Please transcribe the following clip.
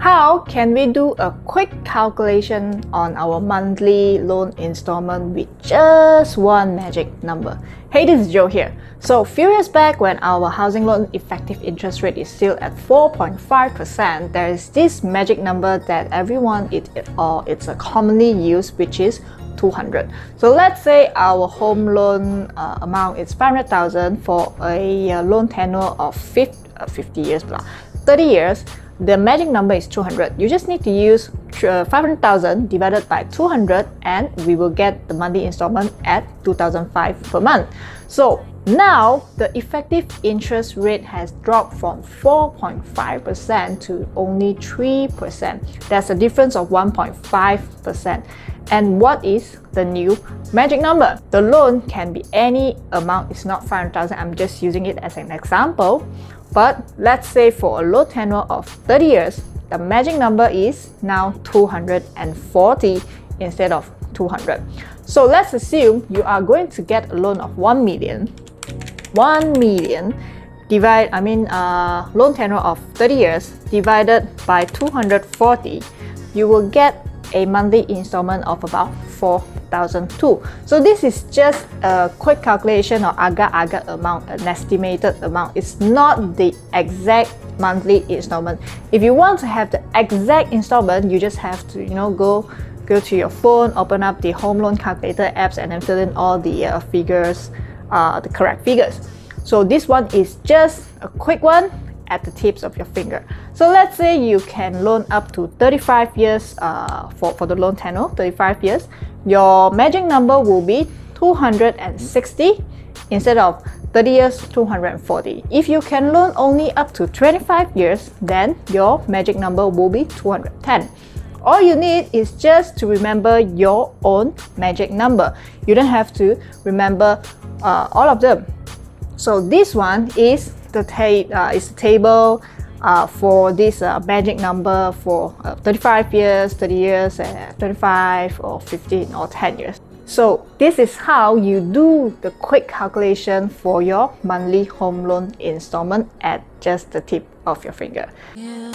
How can we do a quick calculation on our monthly loan installment with just one magic number? Hey, this is Joe here. So a few years back, when our housing loan effective interest rate is still at 4.5%, there is this magic number that it's a commonly used, which is 200. So let's say our home loan amount is 500,000 for a loan tenure of 50 years, 30 years. The magic number is 200. You just need to use 500,000 divided by 200 and we will get the monthly installment at 2,005 per month. So now the effective interest rate has dropped from 4.5% to only 3%. That's a difference of 1.5%. And what is the new magic number? The loan can be any amount. It's not 500,000. I'm just using it as an example. But let's say for a loan tenure of 30 years, the magic number is now 240 instead of 200. So let's assume you are going to get a loan of 1 million. 1 million loan tenure of 30 years divided by 240, you will get a monthly installment of about 4,002. So this is just a quick calculation or agak-agak amount, an estimated amount. It's not the exact monthly installment. If you want to have the exact installment, you just have to go to your phone, open up the home loan calculator apps, and then fill in all the figures, the correct figures. So this one is just a quick one at the tips of your finger. So let's say you can loan up to 35 years for the loan tenure, 35 years. Your magic number will be 260 instead of 30 years, 240. If you can loan only up to 25 years, then your magic number will be 210. All you need is just to remember your own magic number. You don't have to remember all of them. So this one is the table for this magic number for 35 years, 30 years, 25 or 15 or 10 years. So this is how you do the quick calculation for your monthly home loan installment at just the tip of your finger. Yeah.